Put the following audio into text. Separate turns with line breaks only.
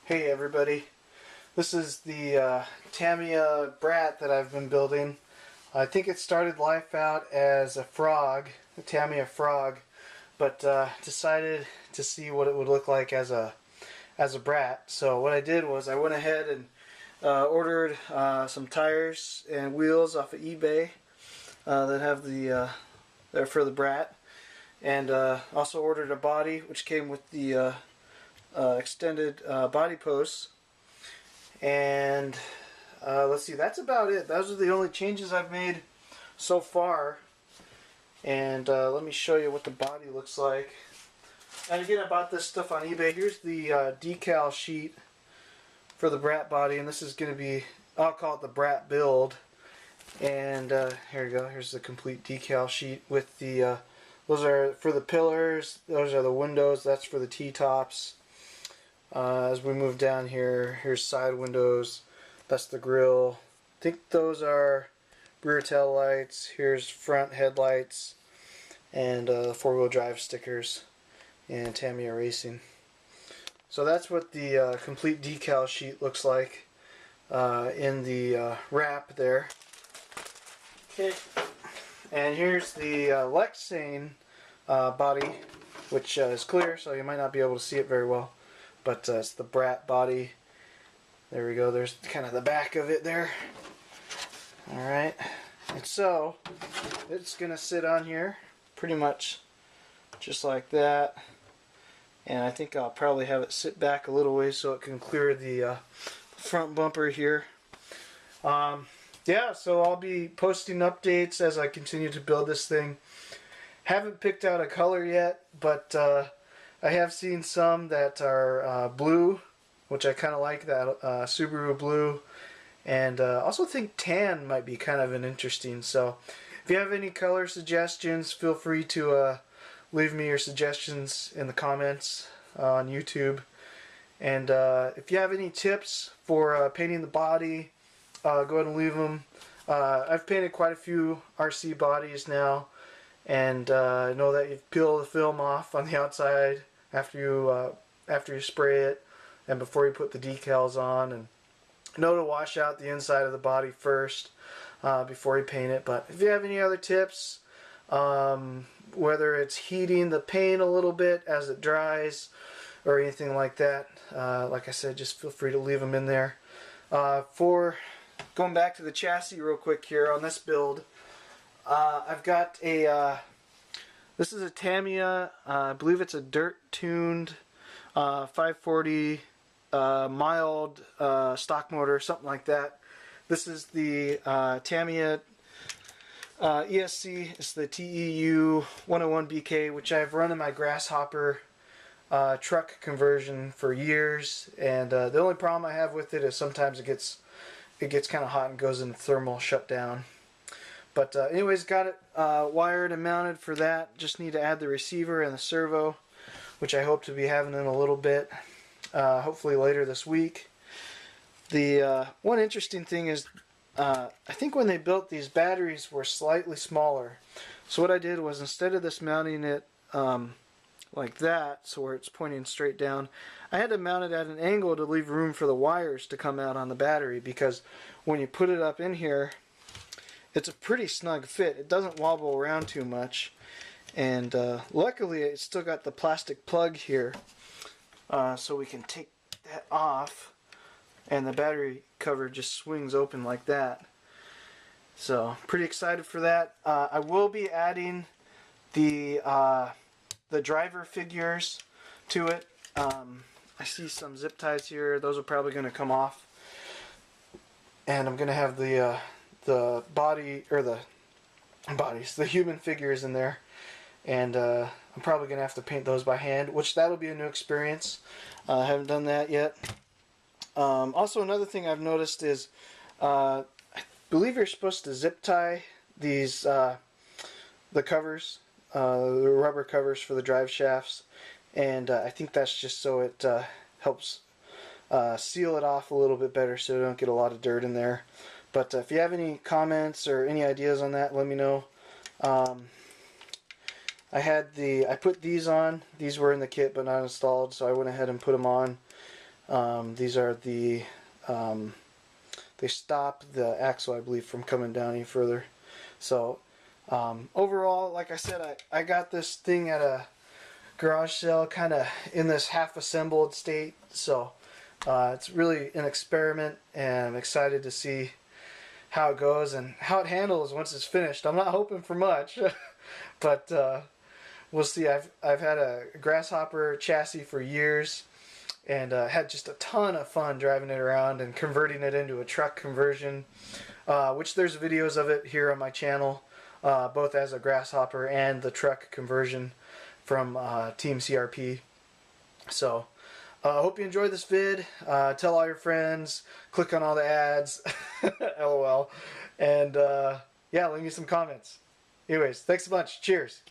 Hey everybody, this is the Tamiya Brat that I've been building. I think it started life out as a frog, a Tamiya frog, but decided to see what it would look like as a brat. So what I did was I went ahead and ordered some tires and wheels off of eBay that have the they're for the Brat, and also ordered a body which came with the extended body posts, and let's see, that's about it. Those are the only changes I've made so far, and let me show you what the body looks like. And again, I bought this stuff on eBay. Here's the decal sheet for the Brat body, and this is going to be, I'll call it the Brat build. And here we go, here's the complete decal sheet with the those are for the pillars, those are the windows, that's for the T-tops. As we move down here, here's side windows, that's the grill. I think those are rear tail lights. Here's front headlights, and four-wheel drive stickers, and Tamiya Racing. So that's what the complete decal sheet looks like in the wrap there. Okay, and here's the Lexane body, which is clear, so you might not be able to see it very well. But it's the Brat body. There we go. There's kind of the back of it there. Alright. And so, it's going to sit on here pretty much just like that. And I think I'll probably have it sit back a little ways so it can clear the front bumper here. Yeah, so I'll be posting updates as I continue to build this thing. Haven't picked out a color yet, but I have seen some that are blue, which I kind of like, that Subaru blue, and also think tan might be kind of an interesting. So if you have any color suggestions, feel free to leave me your suggestions in the comments on YouTube. And if you have any tips for painting the body, go ahead and leave them. I've painted quite a few RC bodies now, and I know that you peel the film off on the outside after you spray it and before you put the decals on, and know to wash out the inside of the body first before you paint it. But if you have any other tips, whether it's heating the paint a little bit as it dries or anything like that, like I said, just feel free to leave them in there. For going back to the chassis real quick here on this build, I've got a this is a Tamiya, I believe it's a dirt-tuned 540 mild stock motor, something like that. This is the Tamiya ESC. It's the TEU 101BK, which I've run in my Grasshopper truck conversion for years. And the only problem I have with it is sometimes it gets kind of hot and goes into thermal shutdown. But anyways, got it wired and mounted for that. Just need to add the receiver and the servo, which I hope to be having in a little bit, hopefully later this week. The one interesting thing is, I think when they built these, batteries were slightly smaller. So what I did was, instead of this mounting it like that, so where it's pointing straight down, I had to mount it at an angle to leave room for the wires to come out on the battery, because when you put it up in here, it's a pretty snug fit. It doesn't wobble around too much, and luckily it's still got the plastic plug here, so we can take that off and the battery cover just swings open like that. So pretty excited for that. I will be adding the driver figures to it. I see some zip ties here. Those are probably going to come off, and I'm going to have the body, or the bodies, the human figures in there, and I'm probably going to have to paint those by hand, which that'll be a new experience. I haven't done that yet. Also, another thing I've noticed is I believe you're supposed to zip tie these the covers, the rubber covers for the drive shafts, and I think that's just so it helps seal it off a little bit better so you don't get a lot of dirt in there. But if you have any comments or any ideas on that, let me know. I put these on. These were in the kit but not installed, so I went ahead and put them on. These are the they stop the axle, I believe, from coming down any further. So overall, like I said, I got this thing at a garage sale, kind of in this half-assembled state. So it's really an experiment, and I'm excited to see how it goes and how it handles once it's finished. I'm not hoping for much, but we'll see. I've had a Grasshopper chassis for years, and had just a ton of fun driving it around and converting it into a truck conversion, which there's videos of it here on my channel, both as a Grasshopper and the truck conversion from Team CRP. So I hope you enjoyed this vid. Tell all your friends, click on all the ads, LOL, and yeah, leave me some comments. Anyways, thanks a bunch. Cheers.